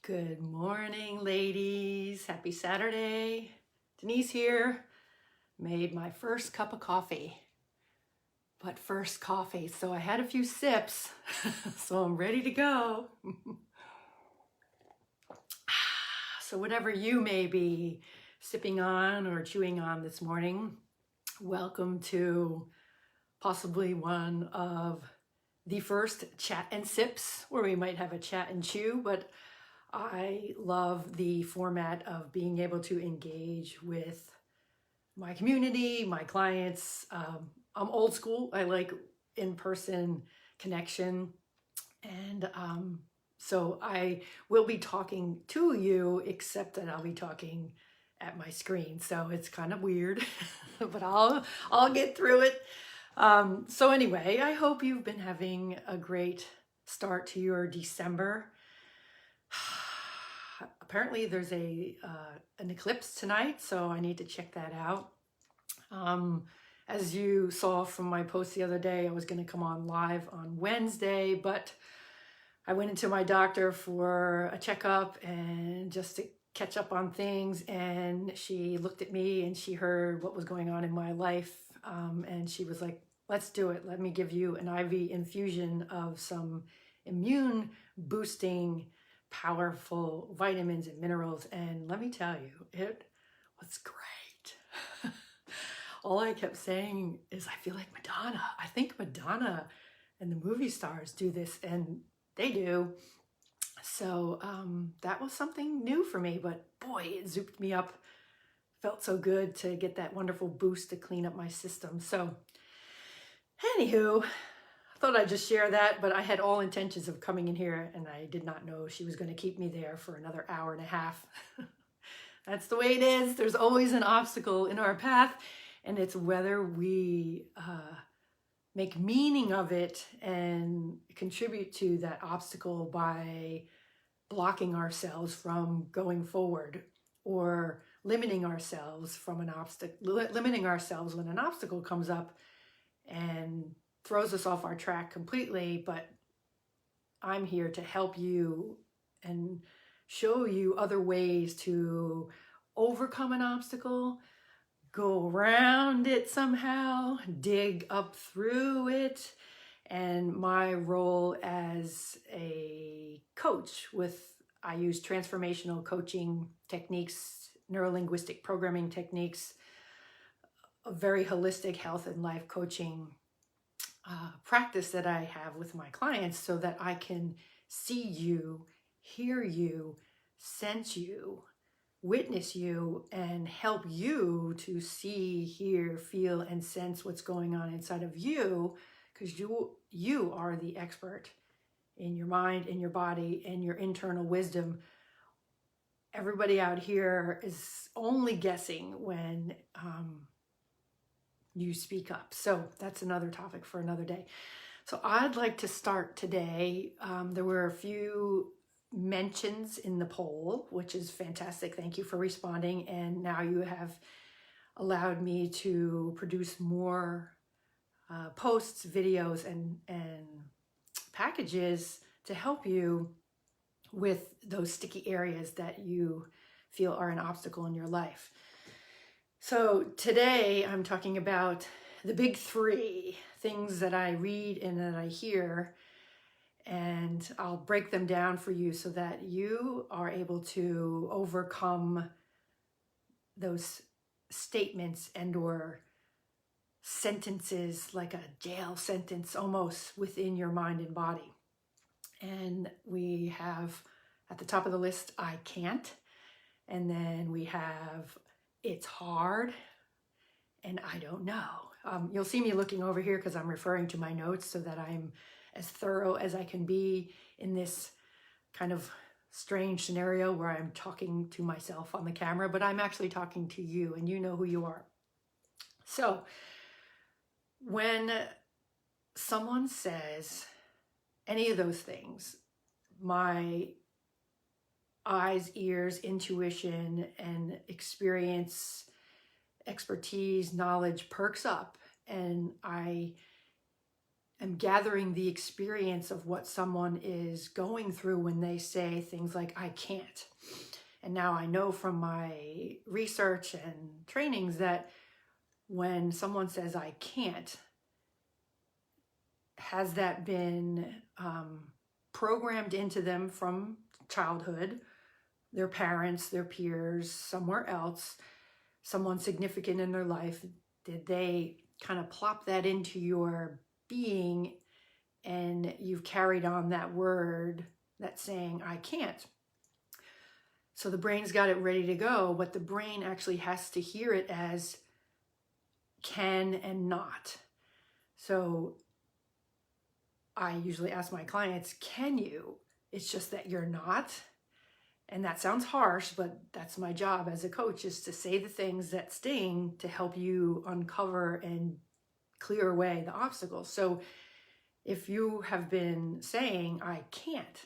Good morning, ladies. Happy Saturday. Denise here. Made my first cup of coffee, but first coffee. So I had a few sips, so I'm ready to go. So whatever you may be sipping on or chewing on this morning, welcome to possibly one of the first chat and sips, where we might have a chat and chew, but I love the format of being able to engage with my community, my clients. I'm old school. I like in-person connection. And so I will be talking to you, except that I'll be talking at my screen. So it's kind of weird, but I'll get through it. So anyway, I hope you've been having a great start to your December. Apparently there's an eclipse tonight, so I need to check that out. As you saw from my post the other day, I was going to come on live on Wednesday, but I went into my doctor for a checkup and just to catch up on things, and she looked at me and she heard what was going on in my life, and she was like, let's do it. Let me give you an IV infusion of some immune boosting powerful vitamins and minerals, and let me tell you, it was great. All I kept saying is, I feel like Madonna. I think Madonna and the movie stars do this, and they do. So that was something new for me, but boy, it zooped me up. Felt so good to get that wonderful boost to clean up my system. So anywho, I thought I'd just share that, but I had all intentions of coming in here, and I did not know she was going to keep me there for another hour and a half. That's the way it is. There's always an obstacle in our path, and it's whether we make meaning of it and contribute to that obstacle by blocking ourselves from going forward, or limiting ourselves from an obstacle, limiting ourselves when an obstacle comes up and throws us off our track completely. But I'm here to help you and show you other ways to overcome an obstacle, go around it somehow, dig up through it. And my role as a coach I use transformational coaching techniques, neurolinguistic programming techniques, a very holistic health and life coaching practice that I have with my clients, so that I can see you, hear you, sense you, witness you, and help you to see, hear, feel, and sense what's going on inside of you, because you are the expert in your mind, in your body, and your internal wisdom. Everybody out here is only guessing when you speak up. So that's another topic for another day. So I'd like to start today. There were a few mentions in the poll, which is fantastic. Thank you for responding. And now you have allowed me to produce more posts, videos, and packages to help you with those sticky areas that you feel are an obstacle in your life. So today I'm talking about the big three things that I read and that I hear, and I'll break them down for you so that you are able to overcome those statements and or sentences, like a jail sentence almost, within your mind and body. And we have at the top of the list, I can't. And then we have, it's hard, and I don't know. You'll see me looking over here because I'm referring to my notes so that I'm as thorough as I can be in this kind of strange scenario where I'm talking to myself on the camera, but I'm actually talking to you, and you know who you are. So when someone says any of those things, my eyes, ears, intuition, and experience, expertise, knowledge perks up, and I am gathering the experience of what someone is going through when they say things like, I can't. And now I know from my research and trainings that when someone says, I can't, has that been programmed into them from childhood, their parents, their peers, somewhere else, someone significant in their life? Did they kind of plop that into your being and you've carried on that word, that saying, I can't? So the brain's got it ready to go, but the brain actually has to hear it as can and not. So I usually ask my clients, can you? It's just that you're not. And that sounds harsh, but that's my job as a coach, is to say the things that sting to help you uncover and clear away the obstacles. So if you have been saying, I can't,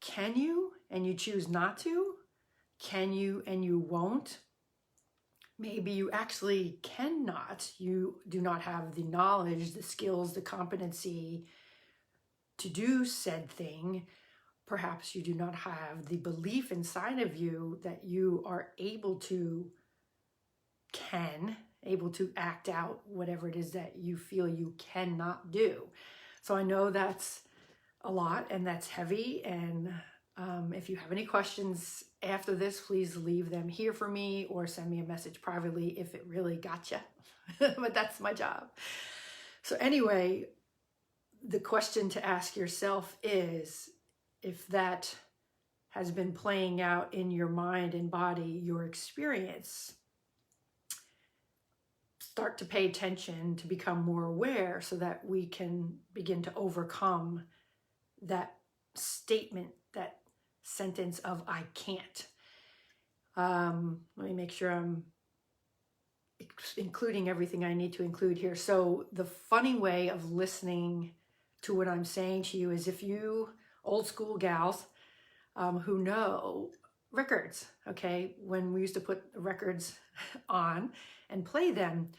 can you? And you choose not to? Can you and you won't? Maybe you actually cannot. You do not have the knowledge, the skills, the competency to do said thing. Perhaps you do not have the belief inside of you that you are able to act out whatever it is that you feel you cannot do. So I know that's a lot and that's heavy. And if you have any questions after this, please leave them here for me or send me a message privately if it really got you. But that's my job. So anyway, the question to ask yourself is, if that has been playing out in your mind and body, your experience, start to pay attention, to become more aware so that we can begin to overcome that statement, that sentence of I can't. Let me make sure I'm including everything I need to include here. So the funny way of listening to what I'm saying to you is, if you old school gals who know records, okay, when we used to put records on and play them,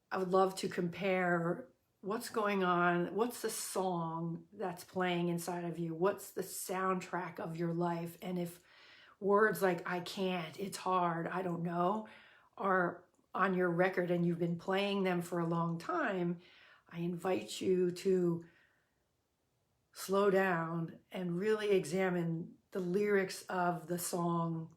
I would love to compare what's going on, what's the song that's playing inside of you, what's the soundtrack of your life. And if words like I can't, it's hard, I don't know, are on your record and you've been playing them for a long time, I invite you to slow down and really examine the lyrics of the song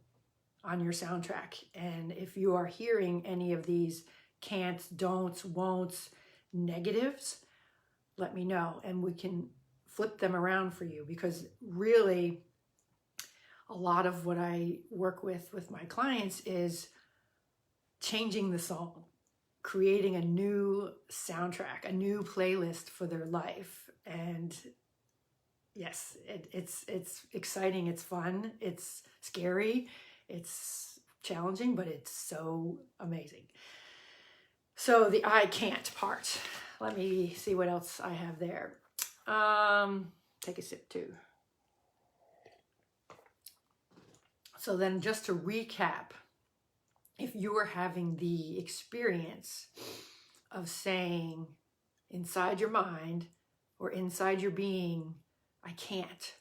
on your soundtrack. And if you are hearing any of these can'ts, don'ts, won'ts, negatives, let me know and we can flip them around for you. Because really, a lot of what I work with my clients is changing the song, creating a new soundtrack, a new playlist for their life. And yes, it's exciting, it's fun, it's scary, it's challenging, but it's so amazing. So the I can't part, let me see what else I have there. Take a sip too. So then, just to recap, if you are having the experience of saying inside your mind or inside your being, I can't.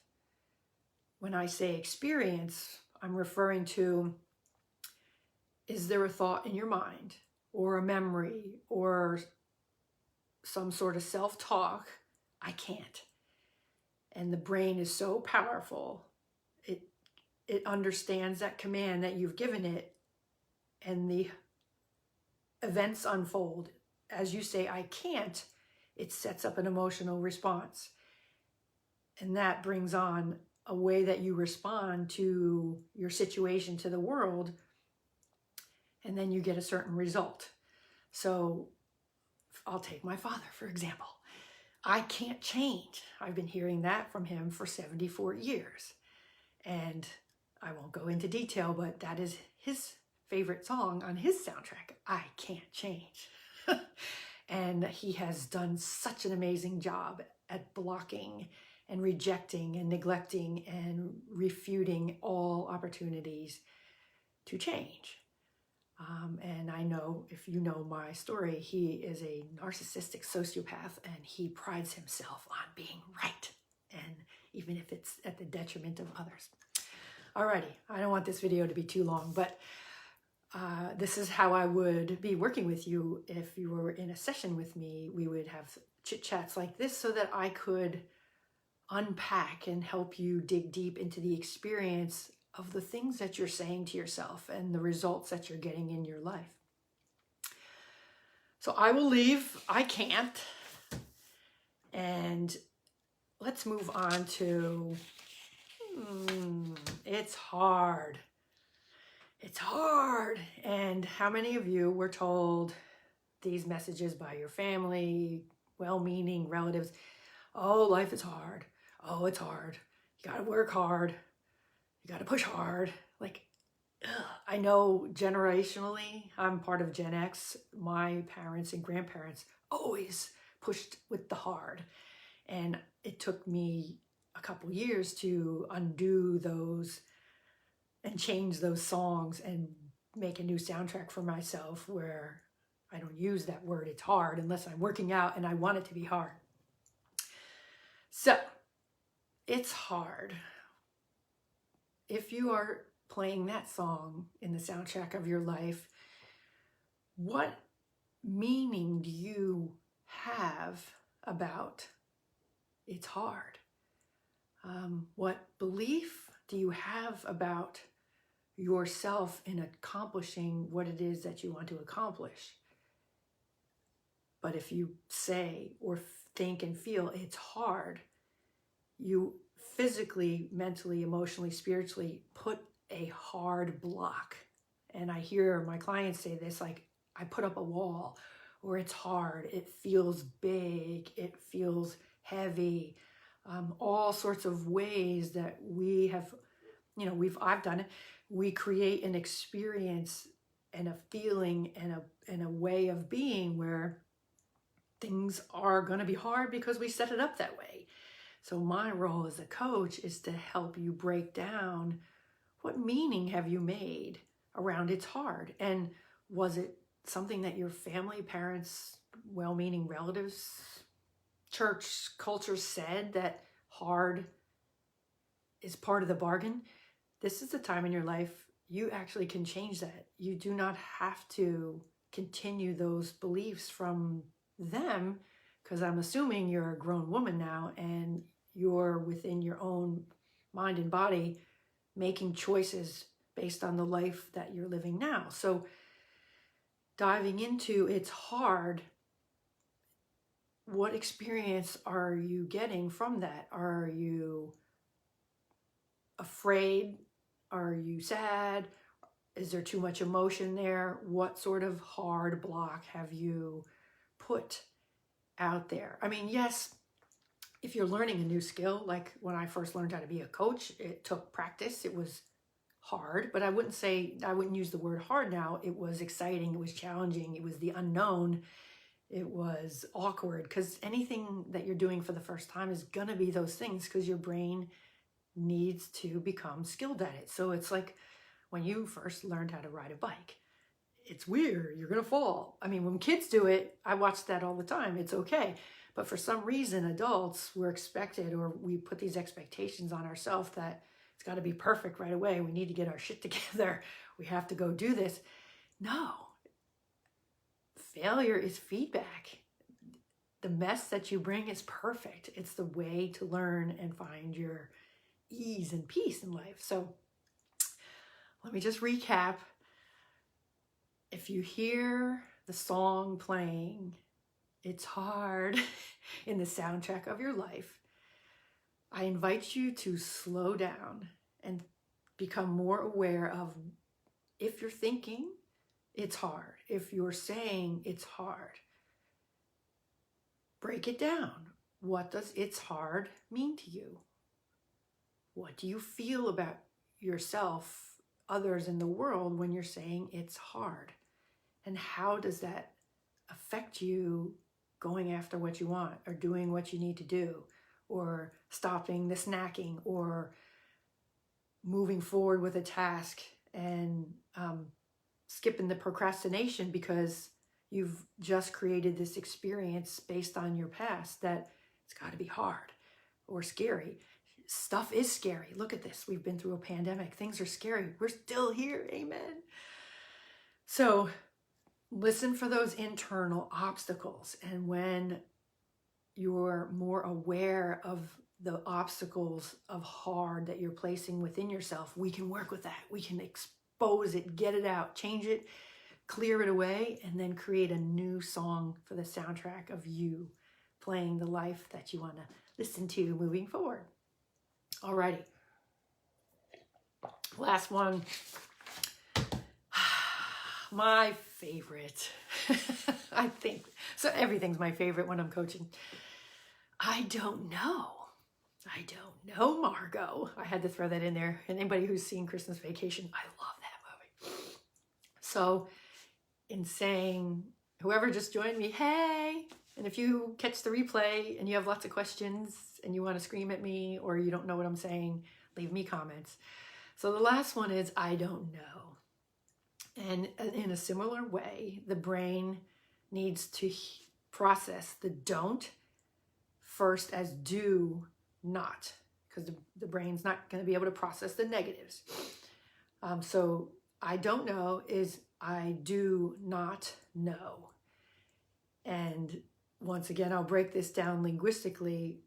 When I say experience, I'm referring to, is there a thought in your mind or a memory or some sort of self-talk? I can't. And the brain is so powerful. It understands that command that you've given it, and the events unfold. As you say, I can't, it sets up an emotional response. And that brings on a way that you respond to your situation, to the world, and then you get a certain result. So I'll take my father, for example. I can't change. I've been hearing that from him for 74 years. And I won't go into detail, but that is his favorite song on his soundtrack, I Can't Change. And he has done such an amazing job at blocking and rejecting and neglecting and refuting all opportunities to change. And I know, if you know my story, he is a narcissistic sociopath and he prides himself on being right. And even if it's at the detriment of others. Alrighty, I don't want this video to be too long, but this is how I would be working with you if you were in a session with me. We would have chit chats like this so that I could unpack and help you dig deep into the experience of the things that you're saying to yourself and the results that you're getting in your life. So I will leave. I can't. And let's move on to, it's hard. It's hard. And how many of you were told these messages by your family, well-meaning relatives? Oh, life is hard. Oh, it's hard. You got to work hard. You got to push hard. Like, ugh. I know generationally, I'm part of Gen X. My parents and grandparents always pushed with the hard. And it took me a couple years to undo those and change those songs and make a new soundtrack for myself where I don't use that word, it's hard, unless I'm working out and I want it to be hard. So, it's hard. If you are playing that song in the soundtrack of your life, what meaning do you have about it's hard? What belief do you have about yourself in accomplishing what it is that you want to accomplish? But if you say or think and feel it's hard, you physically, mentally, emotionally, spiritually put a hard block. And I hear my clients say this, like, I put up a wall, or it's hard, it feels big, it feels heavy, all sorts of ways that we have, I've done it. We create an experience and a feeling and a way of being where things are going to be hard because we set it up that way. So my role as a coach is to help you break down, what meaning have you made around it's hard? And was it something that your family, parents, well-meaning relatives, church culture said that hard is part of the bargain? This is the time in your life you actually can change that. You do not have to continue those beliefs from them, because I'm assuming you're a grown woman now and you're within your own mind and body making choices based on the life that you're living now. So diving into it's hard, what experience are you getting from that? Are you afraid? Are you sad? Is there too much emotion there? What sort of hard block have you put out there? I mean, yes, if you're learning a new skill, like when I first learned how to be a coach, it took practice. It was hard, but I wouldn't use the word hard now. It was exciting. It was challenging. It was the unknown. It was awkward, because anything that you're doing for the first time is going to be those things, because your brain needs to become skilled at it. So it's like when you first learned how to ride a bike. It's weird. You're going to fall. I mean, when kids do it, I watch that all the time. It's okay. But for some reason, adults, we're expected, or we put these expectations on ourselves that it's got to be perfect right away. We need to get our shit together. We have to go do this. No. Failure is feedback. The mess that you bring is perfect. It's the way to learn and find your ease and peace in life. So let me just recap. If you hear the song playing, it's hard, in the soundtrack of your life, I invite you to slow down and become more aware of, if you're thinking it's hard, if you're saying it's hard, break it down. What does it's hard mean to you? What do you feel about yourself, others in the world, when you're saying it's hard? And how does that affect you going after what you want, or doing what you need to do, or stopping the snacking, or moving forward with a task and skipping the procrastination because you've just created this experience based on your past that it's got to be hard or scary. Stuff is scary. Look at this. We've been through a pandemic. Things are scary. We're still here. Amen. So listen for those internal obstacles. And when you're more aware of the obstacles of hard that you're placing within yourself, we can work with that. We can expose it, get it out, change it, clear it away, and then create a new song for the soundtrack of you playing the life that you want to listen to moving forward. Alrighty. Last one. My favorite. I think so. Everything's my favorite when I'm coaching. I don't know. I don't know, Margot. I had to throw that in there. Anybody who's seen Christmas Vacation, I love that movie. So in saying, whoever just joined me, hey, and if you catch the replay and you have lots of questions and you want to scream at me or you don't know what I'm saying, leave me comments. So the last one is, I don't know. And in a similar way, the brain needs to process the don't first as do not, because the brain's not going to be able to process the negatives. So I don't know is I do not know. And once again, I'll break this down linguistically.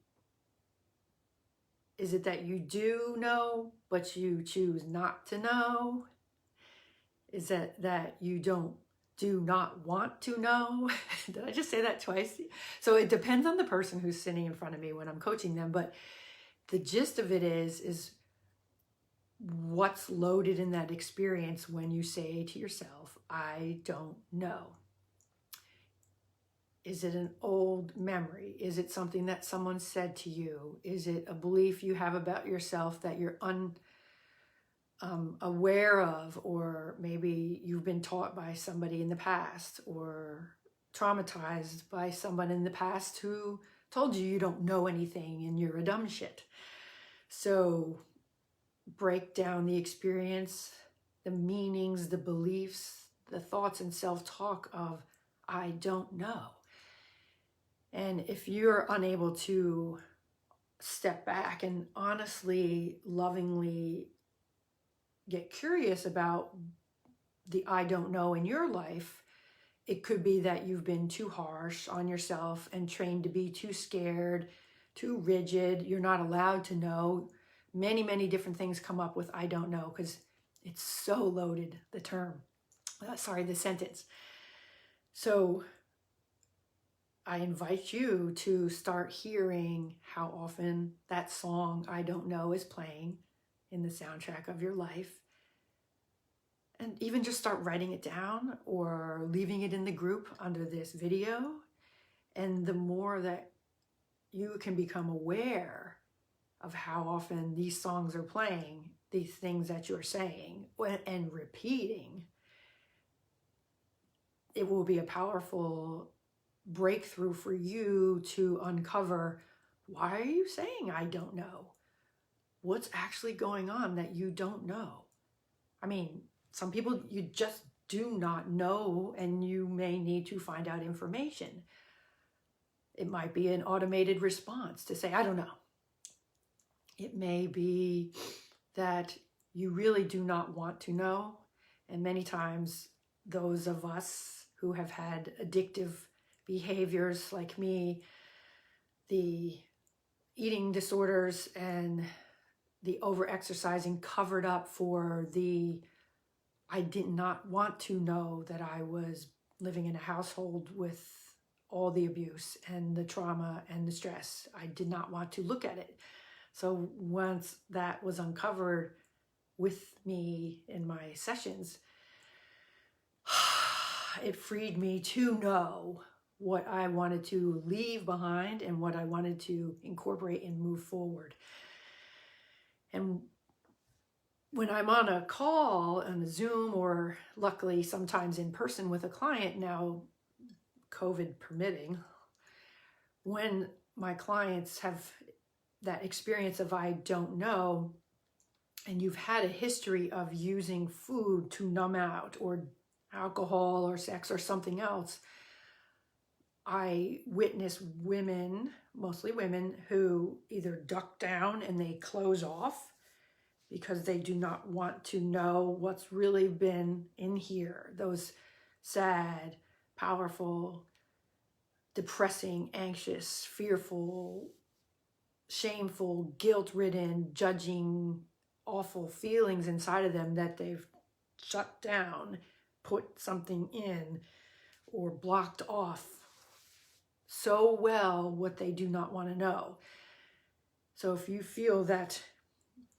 Is it that you do know, but you choose not to know? Is that you do not want to know? Did I just say that twice? So it depends on the person who's sitting in front of me when I'm coaching them. But the gist of it is what's loaded in that experience when you say to yourself, I don't know. Is it an old memory? Is it something that someone said to you? Is it a belief you have about yourself that you're aware of, or maybe you've been taught by somebody in the past or traumatized by someone in the past who told you don't know anything and you're a dumb shit. So break down the experience, the meanings, the beliefs, the thoughts and self-talk of I don't know. And if you're unable to step back and honestly, lovingly get curious about the I don't know in your life, it could be that you've been too harsh on yourself and trained to be too scared, too rigid. You're not allowed to know. Many, many different things come up with I don't know because it's so loaded, the sentence. So I invite you to start hearing how often that song I don't know is playing in the soundtrack of your life. And even just start writing it down or leaving it in the group under this video. And the more that you can become aware of how often these songs are playing, these things that you're saying and repeating, it will be a powerful breakthrough for you to uncover, why are you saying I don't know? What's actually going on that you don't know? I mean, some people you just do not know, and you may need to find out information. It might be an automated response to say, I don't know. It may be that you really do not want to know. And many times those of us who have had addictive behaviors like me, the eating disorders and the over-exercising covered up for the I did not want to know that I was living in a household with all the abuse and the trauma and the stress. I did not want to look at it. So once that was uncovered with me in my sessions, it freed me to know what I wanted to leave behind and what I wanted to incorporate and move forward. And when I'm on a call on a Zoom, or luckily sometimes in person with a client now, COVID permitting, when my clients have that experience of I don't know, and you've had a history of using food to numb out or alcohol or sex or something else, I witness women, mostly women, who either duck down and they close off because they do not want to know what's really been in here. Those sad, powerful, depressing, anxious, fearful, shameful, guilt-ridden, judging, awful feelings inside of them that they've shut down, put something in, or blocked off so well what they do not want to know. So if you feel that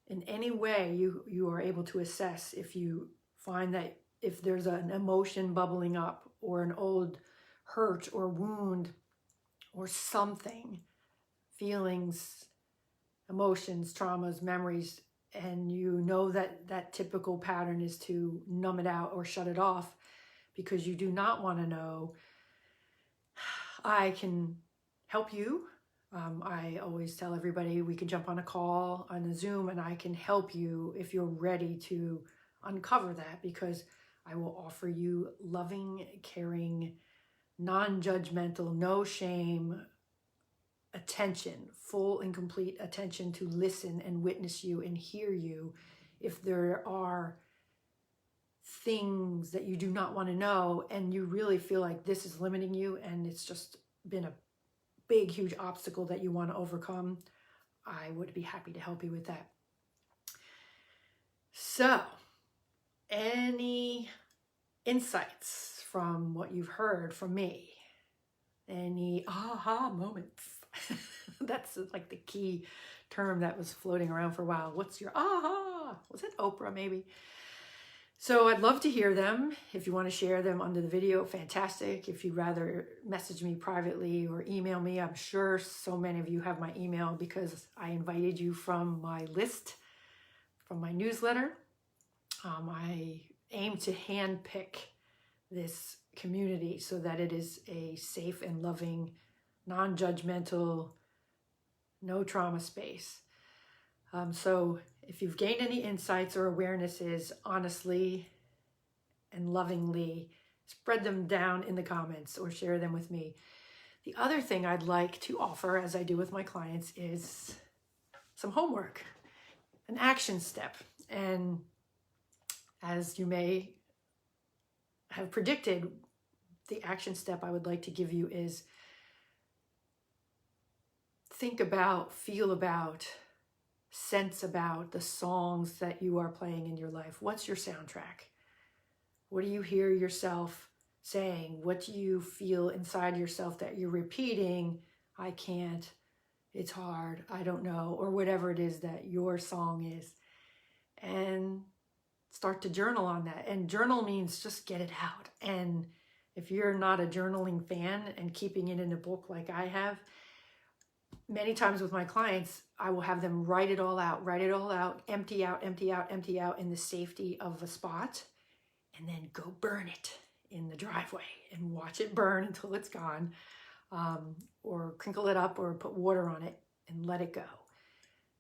in any way you are able to assess, if you find that if there's an emotion bubbling up or an old hurt or wound or something, feelings, emotions, traumas, memories, and you know that that typical pattern is to numb it out or shut it off because you do not want to know, I can help you. I always tell everybody we can jump on a call, on a Zoom, and I can help you if you're ready to uncover that, because I will offer you loving, caring, non-judgmental, no shame attention, full and complete attention to listen and witness you and hear you if there are things that you do not want to know and you really feel like this is limiting you and it's just been a big, huge obstacle that you want to overcome. I would be happy to help you with that. So, any insights from what you've heard from me? Any aha moments? That's like the key term that was floating around for a while. What's your aha? Was it Oprah maybe? So I'd love to hear them. If you want to share them under the video, fantastic. If you'd rather message me privately or email me, I'm sure so many of you have my email because I invited you from my list, from my newsletter. I aim to handpick this community so that it is a safe and loving, non-judgmental, no trauma space. So if you've gained any insights or awarenesses, honestly and lovingly, spread them down in the comments or share them with me. The other thing I'd like to offer, as I do with my clients, is some homework, an action step. And as you may have predicted, the action step I would like to give you is think about, feel about, sense about the songs that you are playing in your life. What's your soundtrack? What do you hear yourself saying? What do you feel inside yourself that you're repeating? I can't, it's hard, I don't know, or whatever it is that your song is. And start to journal on that. And journal means just get it out. And if you're not a journaling fan and keeping it in a book like I have, many times with my clients, I will have them write it all out, empty out, empty out, empty out in the safety of a spot, and then go burn it in the driveway and watch it burn until it's gone, or crinkle it up or put water on it and let it go.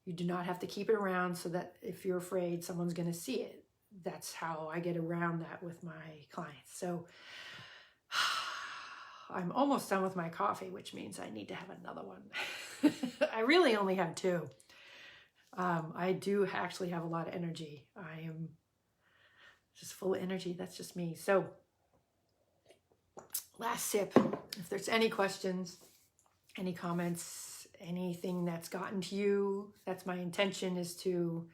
You do not have to keep it around so that if you're afraid someone's going to see it. That's how I get around that with my clients. So I'm almost done with my coffee, which means I need to have another one. I really only have two. I do actually have a lot of energy. I am just full of energy. That's just me. So last sip. If there's any questions, any comments, anything that's gotten to you, that's my intention, is to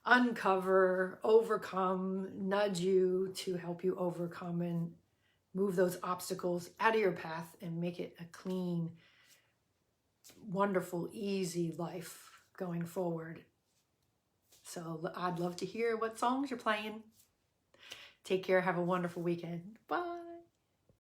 uncover, overcome, nudge you to help you overcome and move those obstacles out of your path and make it a clean, wonderful, easy life going forward. So I'd love to hear what songs you're playing. Take care. Have a wonderful weekend. Bye.